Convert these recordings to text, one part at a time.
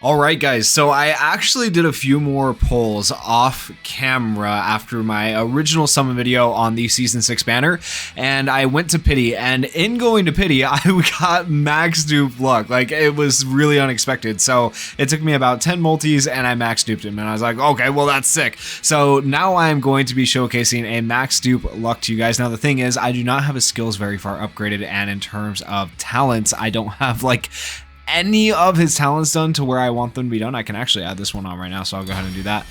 Alright guys, so I actually did a few more polls off camera after my original summon video on the Season 6 banner, and I went to Pity, and in going to Pity, I got max dupe luck. Like, it was really unexpected, so it took me about 10 multis, and I max duped him, and I was like, okay, well that's sick. So now I'm going to be showcasing a max dupe luck to you guys. Now the thing is, I do not have his skills very far upgraded, and in terms of talents, I don't have like any of his talents done to where I want them to be done. I can actually add this one on right now, so I'll go ahead and do that.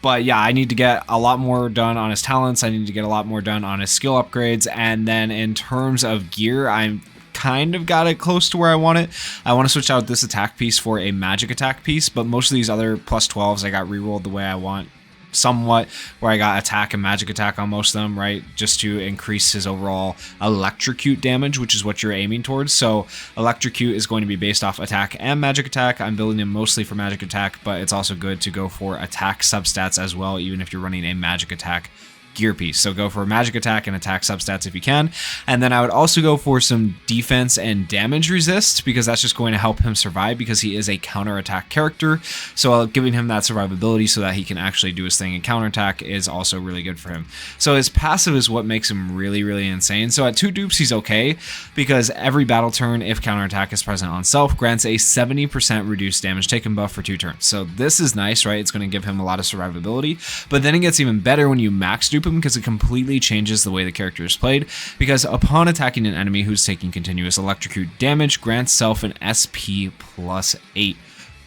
But yeah, I need to get a lot more done on his talents. I need to get a lot more done on his skill upgrades. And then in terms of gear, I'm kind of got it close to where I want it. I want to switch out this attack piece for a magic attack piece, but most of these other plus 12s I got rerolled the way I want. Somewhat, where I got attack and magic attack on most of them, right, just to increase his overall electrocute damage, which is what you're aiming towards. So electrocute is going to be based off attack and magic attack. I'm building him mostly for magic attack, but it's also good to go for attack substats as well, even if you're running a magic attack gear piece. So go for magic attack and attack substats if you can. And then I would also go for some defense and damage resist, because that's just going to help him survive, because he is a counterattack character. So giving him that survivability so that he can actually do his thing and counterattack is also really good for him. So his passive is what makes him really, really insane. So at 2 dupes, he's okay, because every battle turn, if counterattack is present on self, grants a 70% reduced damage taken buff for 2 turns. So this is nice, right? It's going to give him a lot of survivability, but then it gets even better when you max dupe him, because it completely changes the way the character is played, because upon attacking an enemy who's taking continuous electrocute damage, grants self an SP plus 8,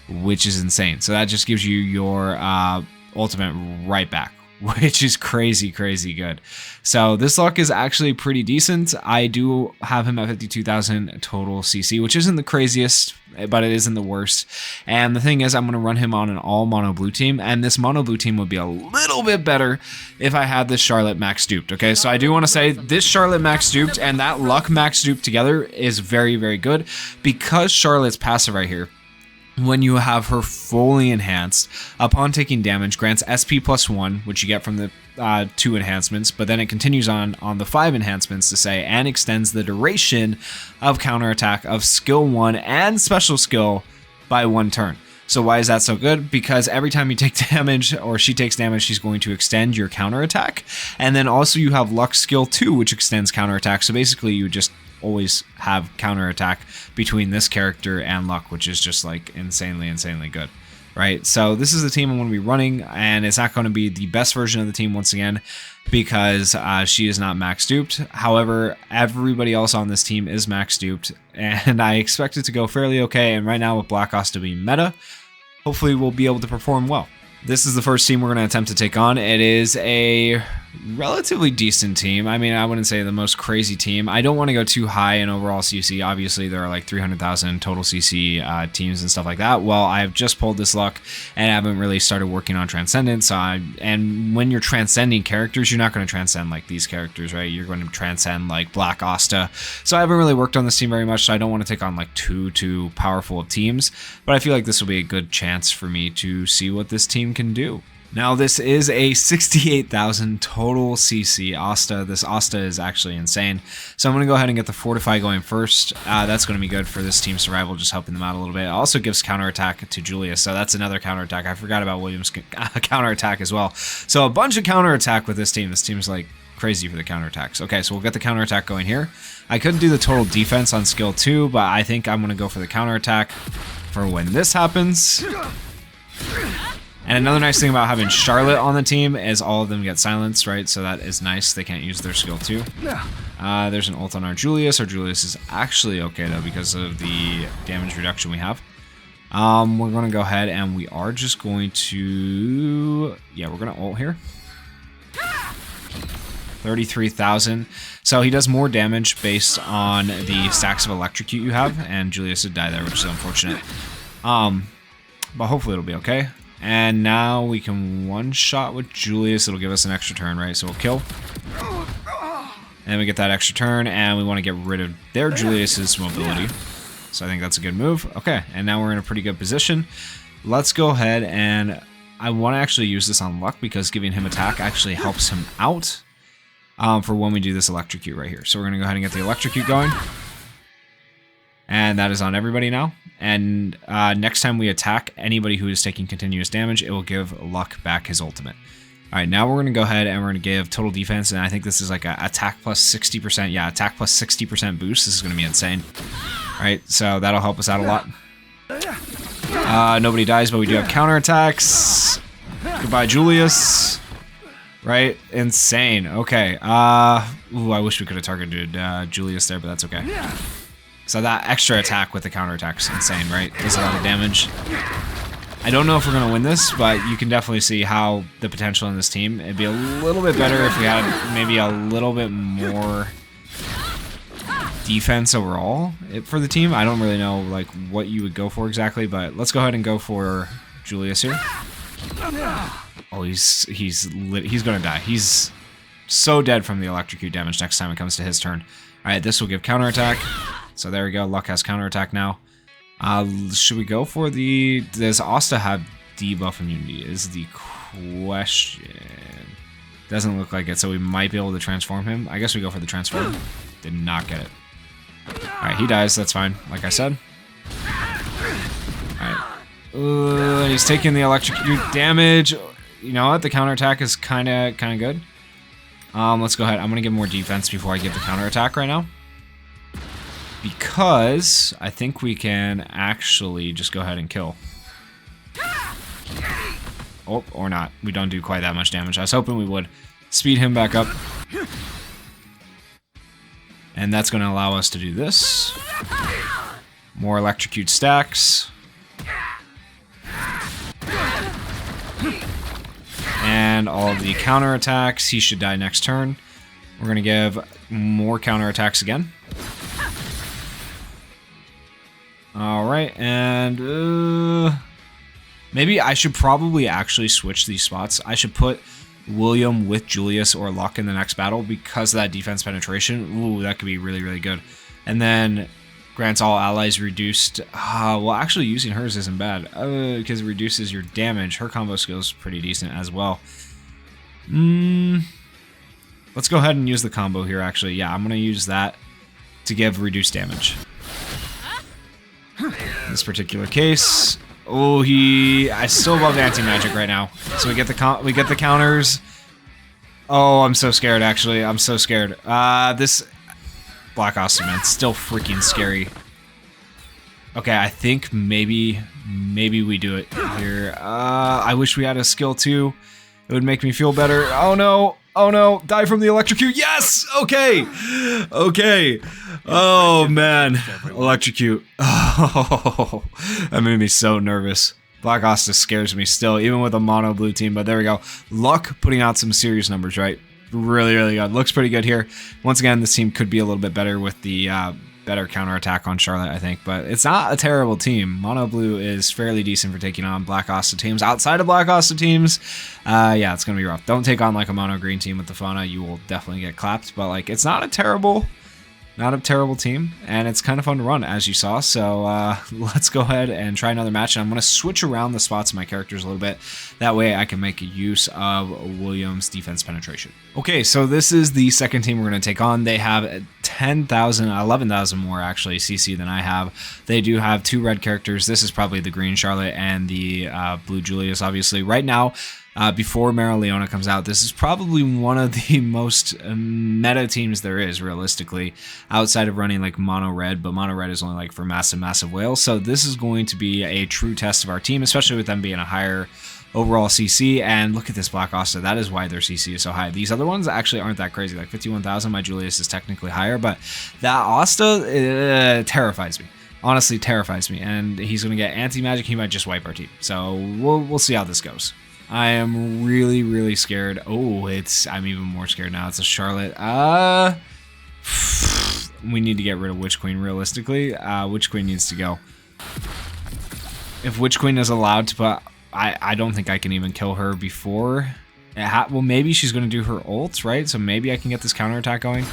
which is insane. So that just gives you your ultimate right back, which is crazy good. So this luck is actually pretty decent. I do have him at 52,000 total CC, which isn't the craziest, but it isn't the worst. And the thing is, I'm going to run him on an all mono blue team, and this mono blue team would be a little bit better if I had this Charlotte max duped. Okay, so I do want to say this Charlotte max duped and that luck max duped together is very good, because Charlotte's passive right here, when you have her fully enhanced, upon taking damage, grants SP plus 1, which you get from the 2 enhancements, but then it continues on the 5 enhancements to say, and extends the duration of counterattack of skill 1 and special skill by 1 turn. So why is that so good? Because every time you take damage, or she takes damage, she's going to extend your counterattack. And then also you have luck skill 2, which extends counterattack. So basically you just always have counterattack between this character and luck, which is just like insanely good, right? So this is the team I'm going to be running, and it's not going to be the best version of the team once again, because she is not max duped. However, everybody else on this team is max duped, and I expect it to go fairly okay. And right now with Black Asta being meta, hopefully we'll be able to perform well. This is the first team we're going to attempt to take on. It is a relatively decent team. I mean, I wouldn't say the most crazy team. I don't want to go too high in overall CC. Obviously, there are like 300,000 total CC teams and stuff like that. Well, I've just pulled this luck and haven't really started working on Transcendence. And when you're transcending characters, you're not going to transcend like these characters, right? You're going to transcend like Black Asta. So I haven't really worked on this team very much, so I don't want to take on like too powerful teams. But I feel like this will be a good chance for me to see what this team can do. Now this is a 68,000 total CC Asta. This Asta is actually insane. So I'm going to go ahead and get the Fortify going first. That's going to be good for this team's survival, just helping them out a little bit. It also gives counterattack to Julius, so that's another counterattack. I forgot about William's counterattack as well. So a bunch of counterattack with this team. This team's like crazy for the counterattacks. Okay, so we'll get the counterattack going here. I couldn't do the total defense on skill 2, but I think I'm going to go for the counterattack for when this happens. And another nice thing about having Charlotte on the team is all of them get silenced, right? So that is nice. They can't use their skill 2. There's an ult on our Julius. Our Julius is actually okay, though, because of the damage reduction we have. We're going to go ahead and we are just going to... Yeah, we're going to ult here. 33,000. So he does more damage based on the stacks of electrocute you have, and Julius would die there, which is unfortunate. But hopefully it'll be okay. And now we can one-shot with Julius. It'll give us an extra turn, right? So we'll kill. And then we get that extra turn, and we want to get rid of their Julius's mobility. So I think that's a good move. Okay, and now we're in a pretty good position. Let's go ahead, and I want to actually use this on luck, because giving him attack actually helps him out for when we do this electrocute right here. So we're going to go ahead and get the electrocute going. And that is on everybody now. And next time we attack anybody who is taking continuous damage, it will give Luck back his ultimate. All right, now we're going to go ahead and we're going to give total defense, and I think this is like a attack plus 60%. Yeah, attack plus 60% boost. This is going to be insane. All right, so that'll help us out a lot. Nobody dies, but we do have counterattacks. Goodbye, Julius. Right? Insane. Okay. Ooh, I wish we could have targeted Julius there, but that's okay. So that extra attack with the counterattack is insane, right? Does a lot of damage. I don't know if we're going to win this, but you can definitely see how the potential in this team. It'd be a little bit better if we had maybe a little bit more defense overall for the team. I don't really know like what you would go for exactly, but let's go ahead and go for Julius here. Oh, he's going to die. He's so dead from the electrocute damage next time it comes to his turn. All right, this will give counterattack. So there we go. Luck has counterattack now. Should we go for the... Does Asta have debuff immunity is the question. Doesn't look like it, so we might be able to transform him. I guess we go for the transform. Did not get it. Alright, he dies. That's fine, like I said. Alright. He's taking the electrocute damage. You know what? The counterattack is kind of good. Let's go ahead. I'm going to give more defense before I give the counterattack right now. Because I think we can actually just go ahead and kill. Oh, or not. We don't do quite that much damage. I was hoping we would. Speed him back up. And that's going to allow us to do this. More electrocute stacks. And all of the counterattacks. He should die next turn. We're going to give more counterattacks again. Alright, and maybe I should probably actually switch these spots. I should put William with Julius or Luck in the next battle because of that defense penetration. Ooh, that could be really, really good. And then grants all allies reduced. Well, actually using hers isn't bad because it reduces your damage. Her combo skill is pretty decent as well. Let's go ahead and use the combo here, actually. Yeah, I'm going to use that to give reduced damage. In this particular case, oh, I still love anti-magic right now. So we get the counters. Oh, I'm so scared. Actually, I'm so scared. This Black Osterman's still freaking scary. Okay, I think maybe we do it here. I wish we had a skill too. It would make me feel better. Oh no. Oh no, die from the electrocute. Yes! Okay. Okay. Oh man. Electrocute. Oh, that made me so nervous. Black Asta scares me still, even with a mono blue team, but there we go. Luck putting out some serious numbers, right? Really, really good. Looks pretty good here. Once again, this team could be a little bit better with the better counterattack on Charlotte, I think, but it's not a terrible team. Mono blue is fairly decent for taking on Black Asta teams. Outside of Black Asta teams, yeah, it's gonna be rough. Don't take on like a mono green team with the Fauna. You will definitely get clapped, but like it's not a terrible team, and it's kind of fun to run, as you saw. So let's go ahead and try another match, and I'm going to switch around the spots of my characters a little bit. That way I can make use of William's defense penetration. Okay, so this is the second team we're going to take on. They have 10,000, 11,000 more actually CC than I have. They do have two red characters. This is probably the green Charlotte and the blue Julius, obviously. Right now, before Mara Leona comes out, this is probably one of the most meta teams there is, realistically, outside of running like mono red, but mono red is only like for massive whales. So this is going to be a true test of our team, especially with them being a higher overall CC. And look at this Black Asta. That is why their CC is so high. These other ones actually aren't that crazy. Like 51,000, my Julius is technically higher, but that Asta terrifies me. Honestly, terrifies me. And he's going to get anti-magic. He might just wipe our team. So we'll see how this goes. I am really, really scared. Oh, I'm even more scared now. It's a Charlotte. We need to get rid of Witch Queen, realistically. Witch Queen needs to go. If Witch Queen is allowed to put... I don't think I can even kill her before... well, maybe she's going to do her ult, right? So maybe I can get this counterattack going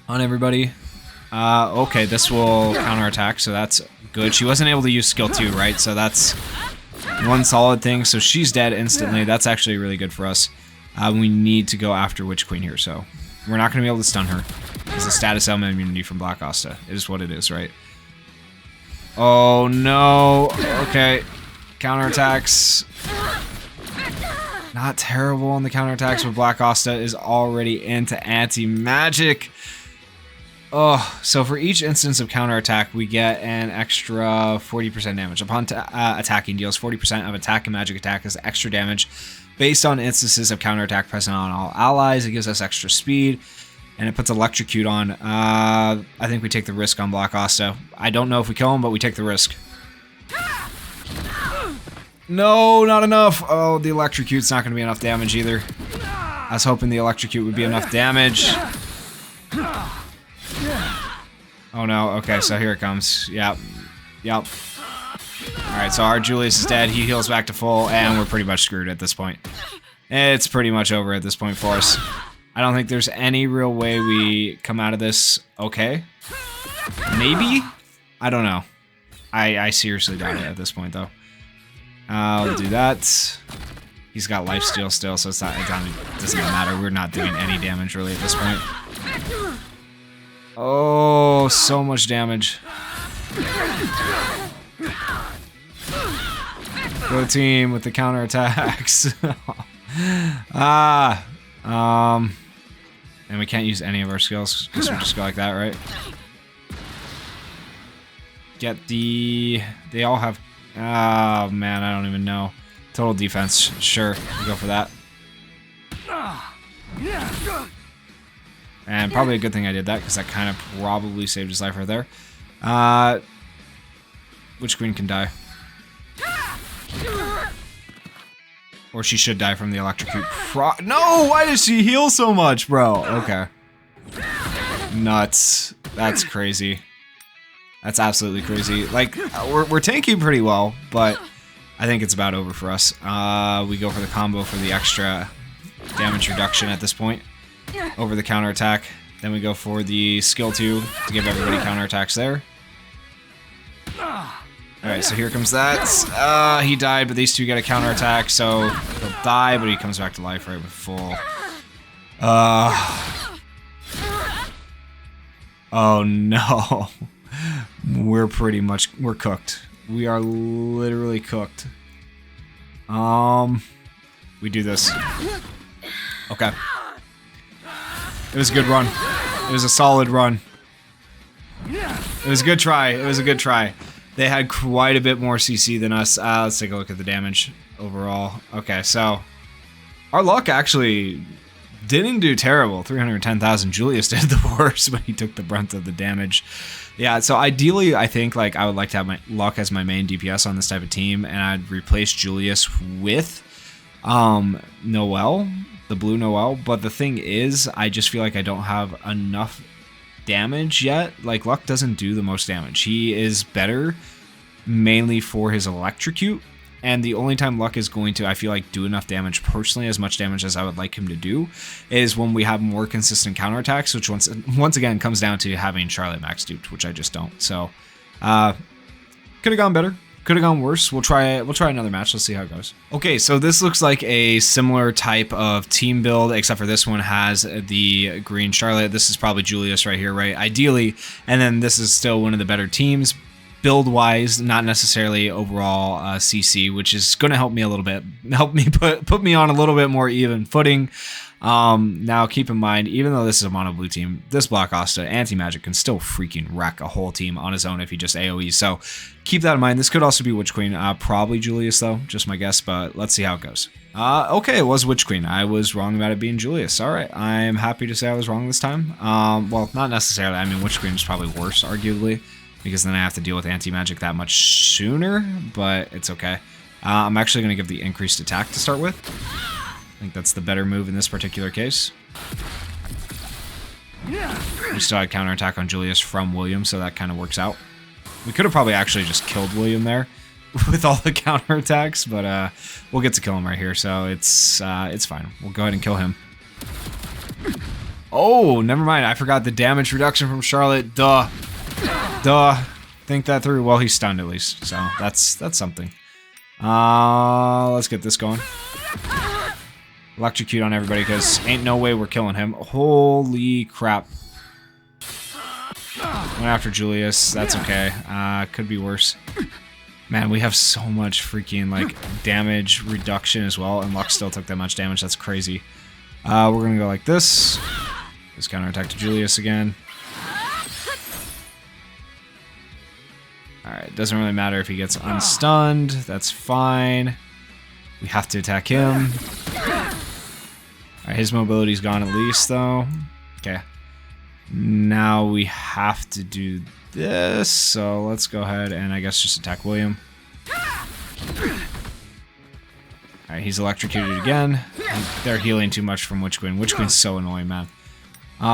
on everybody. Okay, this will counterattack, so that's good. She wasn't able to use skill 2, right? So that's... one solid thing, so she's dead instantly. That's actually really good for us. We need to go after Witch Queen here, so we're not going to be able to stun her. It's a status element immunity from Black Asta. It is what it is, right? Oh no. Okay. Counterattacks. Not terrible on the counterattacks, but Black Asta is already into anti-magic. Oh, so for each instance of counterattack, we get an extra 40% damage. Upon attacking, deals 40% of attack and magic attack as extra damage based on instances of counterattack present on all allies. It gives us extra speed, and it puts Electrocute on. I think we take the risk on Black Asta. I don't know if we kill him, but we take the risk. No, not enough. Oh, the Electrocute's not going to be enough damage either. I was hoping the Electrocute would be enough damage. Oh no, okay, so here it comes. Yep. Alright, so our Julius is dead, he heals back to full, and we're pretty much screwed at this point. It's pretty much over at this point for us. I don't think there's any real way we come out of this okay. Maybe? I don't know. I seriously doubt it at this point, though. I'll do that. He's got lifesteal still, so it doesn't matter. We're not doing any damage, really, at this point. Oh, so much damage. Go team with the counterattacks. And we can't use any of our skills. Guess we just go like that, right? Get the... They all have... Oh, man, I don't even know. Total defense. Sure, we'll go for that. And probably a good thing I did that, because that kind of probably saved his life right there. Witch Queen can die. Or she should die from the Electrocute. No! Why does she heal so much, bro? Okay. Nuts. That's crazy. That's absolutely crazy. Like, we're tanking pretty well, but I think it's about over for us. We go for the combo for the extra damage reduction at this point. Over the counterattack. Then we go for the skill 2 to give everybody counterattacks there. Alright, so here comes that. He died, but these two get a counterattack, so he'll die, but he comes back to life right with full. Oh no. We're cooked. We are literally cooked. We do this. Okay. It was a good run. It was a solid run. It was a good try. It was a good try. They had quite a bit more CC than us. Let's take a look at the damage overall. Okay, so our luck actually didn't do terrible. 310,000. Julius did the worst, but he took the brunt of the damage. Yeah, so ideally, I think like I would like to have my luck as my main DPS on this type of team, and I'd replace Julius with Noelle, the blue Noelle. But the thing is, I just feel like I don't have enough damage yet. Like, Luck doesn't do the most damage. He is better mainly for his Electrocute, and the only time Luck is going to, I feel like, do enough damage personally, as much damage as I would like him to do, is when we have more consistent counterattacks, which once again comes down to having Charlotte max duped, which I just don't. So could have gone better, could have gone worse. We'll try another match. Let's see how it goes. Okay, so this looks like a similar type of team build, except for this one has the green Charlotte. This is probably Julius right here, right? Ideally, and then this is still one of the better teams build-wise, not necessarily overall CC, which is going to help me a little bit, help me put me on a little bit more even footing. Now keep in mind, even though this is a mono blue team, this Black Asta anti-magic can still freaking wreck a whole team on his own if he just AoEs. So keep that in mind. This could also be Witch Queen, probably Julius though, just my guess, but let's see how it goes. Okay, it was Witch Queen. I was wrong about it being Julius. All right, I'm happy to say I was wrong this time. Well, not necessarily. I mean, Witch Queen is probably worse, arguably, because then I have to deal with anti-magic that much sooner, but it's okay. I'm actually going to give the increased attack to start with. I think that's the better move in this particular case. We still had counterattack on Julius from William, so that kind of works out. We could have probably actually just killed William there with all the counterattacks, but we'll get to kill him right here, so it's fine. We'll go ahead and kill him. Oh, never mind. I forgot the damage reduction from Charlotte. Duh. Think that through. Well, he's stunned at least, so that's something. Let's get this going. Electrocute on everybody, because ain't no way we're killing him. Holy crap. Went after Julius. That's okay. Could be worse. Man, we have so much freaking, like, damage reduction as well, and Luck still took that much damage. That's crazy. We're gonna go like this. Just counterattack to Julius again. Alright, doesn't really matter if he gets unstunned. That's fine. We have to attack him. Alright, his mobility's gone at least, though. Okay. Now we have to do this, so let's go ahead and I guess just attack William. Alright, he's electrocuted again. They're healing too much from Witch Queen. Witch Queen's so annoying, man. What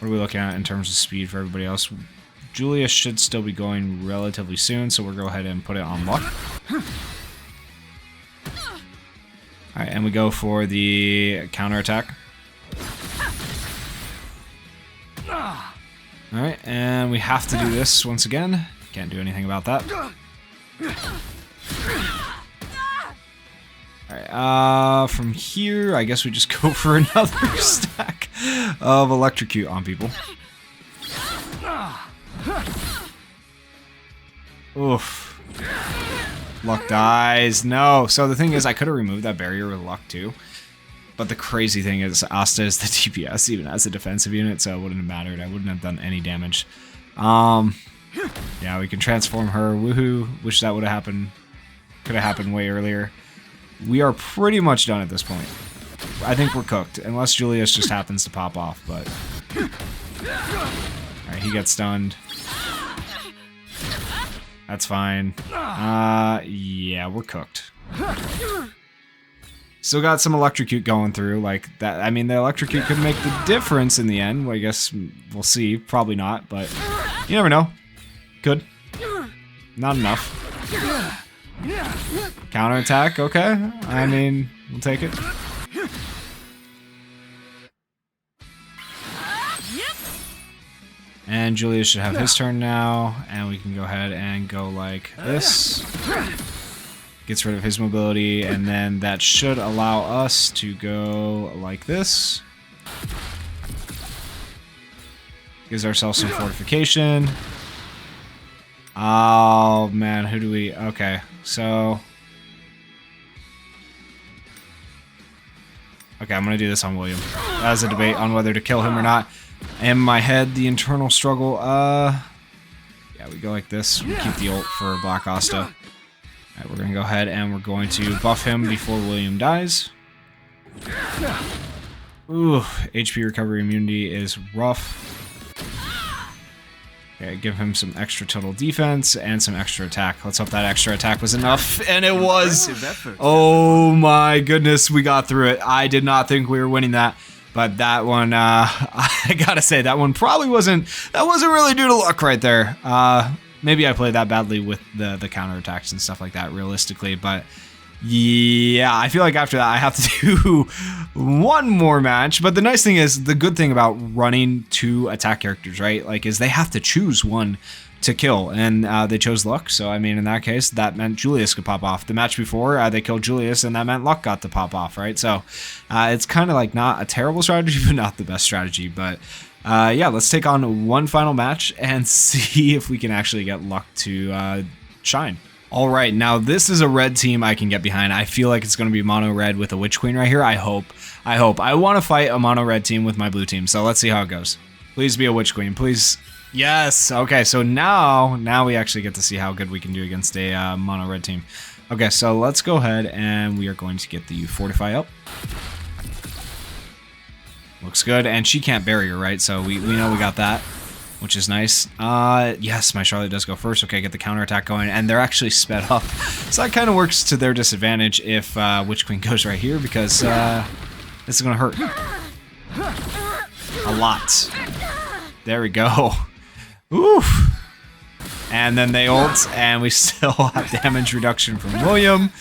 are we looking at in terms of speed for everybody else? Julius should still be going relatively soon, so we'll go ahead and put it on Luck. Alright, and we go for the counterattack. Alright, and we have to do this once again. Can't do anything about that. Alright, from here, I guess we just go for another stack of electrocute on people. Oof. Luck dies. No. So the thing is, I could have removed that barrier with Luck too. But the crazy thing is, Asta is the DPS even as a defensive unit, so it wouldn't have mattered. I wouldn't have done any damage. Yeah, we can transform her. Woohoo. Wish that would have happened. Could have happened way earlier. We are pretty much done at this point. I think we're cooked, unless Julius just happens to pop off, but... Alright, he gets stunned. That's fine. Yeah, we're cooked. Still got some electrocute going through, like that. I mean, the electrocute could make the difference in the end. Well, I guess we'll see. Probably not, but you never know. Could. Not enough. Counterattack, okay. I mean, we'll take it. And Julius should have his turn now, and we can go ahead and go like this. Gets rid of his mobility, and then that should allow us to go like this. Gives ourselves some fortification. Oh man, who do we... Okay, so... Okay, I'm gonna do this on William. That was a debate on whether to kill him or not. In my head, the internal struggle, yeah, we go like this. We keep the ult for Black Asta. Alright, we're gonna go ahead and we're going to buff him before William dies. Ooh, HP recovery immunity is rough. Okay, give him some extra total defense and some extra attack. Let's hope that extra attack was enough, and it was! Oh my goodness, we got through it. I did not think we were winning that. But that one, I gotta say, that one probably wasn't really due to luck right there. Maybe I played that badly with the counterattacks and stuff like that, realistically. But yeah, I feel like after that, I have to do one more match. But the nice thing is, the good thing about running two attack characters, right? Like, is they have to choose one to kill, and they chose Luck. So, I mean, in that case, that meant Julius could pop off. The match before, they killed Julius, and that meant Luck got to pop off, right? So, it's kind of like not a terrible strategy, but not the best strategy. But, yeah, let's take on one final match and see if we can actually get Luck to shine. All right, now this is a red team I can get behind. I feel like it's going to be mono red with a Witch Queen right here. I hope. I want to fight a mono red team with my blue team, so let's see how it goes. Please be a Witch Queen, please. Yes. Okay, so now we actually get to see how good we can do against a mono red team. Okay, so let's go ahead and we are going to get the Fortify up. Looks good, and she can't barrier, right? So we know we got that, which is nice. Yes, my Charlotte does go first. Okay, get the counterattack going, and they're actually sped up. So that kind of works to their disadvantage if Witch Queen goes right here, because this is going to hurt. A lot. There we go. Oof. And then they ult, and we still have damage reduction from William.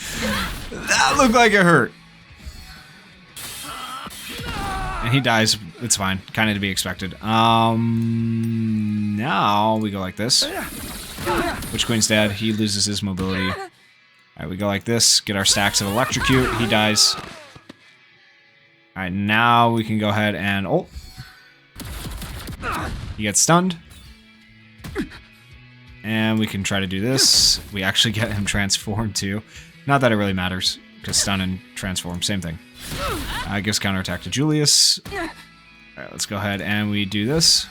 That looked like it hurt. And he dies. It's fine. Kind of to be expected. Now we go like this. Witch Queen's dead. He loses his mobility. Alright, we go like this. Get our stacks of electrocute. He dies. Alright, now we can go ahead and ult. He gets stunned. And we can try to do this. We actually get him transformed too. Not that it really matters, because stun and transform, same thing. Gives counterattack to Julius. Alright, let's go ahead and we do this.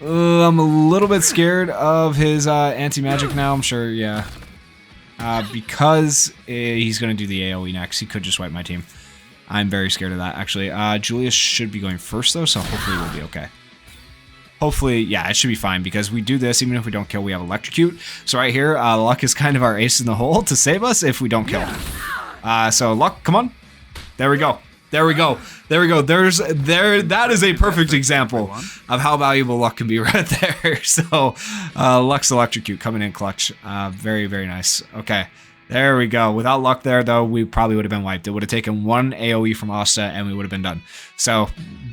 I'm a little bit scared of his anti-magic now, I'm sure, yeah. Because he's going to do the AoE next. He could just wipe my team. I'm very scared of that, actually. Julius should be going first, though, so hopefully we'll be okay. Hopefully, yeah, it should be fine, because we do this, even if we don't kill, we have Electrocute. So right here, Luck is kind of our ace in the hole to save us if we don't kill. So Luck, come on. There we go. There we go. There we go. That is a perfect example of how valuable Luck can be right there. So Luck's Electrocute coming in clutch. Very, very nice. Okay. There we go. Without Luck there, though, we probably would have been wiped. It would have taken one AoE from Asta, and we would have been done. So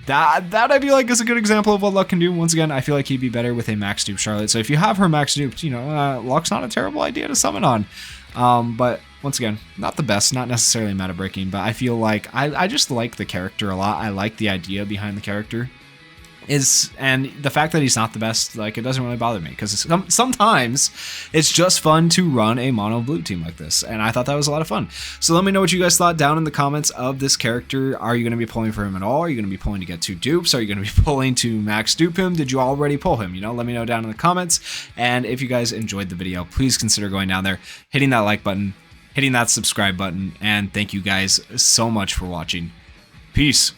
that I feel like is a good example of what Luck can do. Once again, I feel like he'd be better with a max dupe Charlotte. So if you have her max duped, you know, Luck's not a terrible idea to summon on. But once again, not the best, not necessarily meta breaking, but I feel like I just like the character a lot. I like the idea behind the character. And the fact that he's not the best, like, it doesn't really bother me, because sometimes it's just fun to run a mono blue team like this, and I thought that was a lot of fun. So let me know what you guys thought down in the comments of this character. Are you going to be pulling for him at all? Are you going to be pulling to get 2 dupes? Are you going to be pulling to max dupe him? Did you already pull him? You know, let me know down in the comments. And if you guys enjoyed the video, please consider going down there, hitting that like button, hitting that subscribe button, and thank you guys so much for watching. Peace.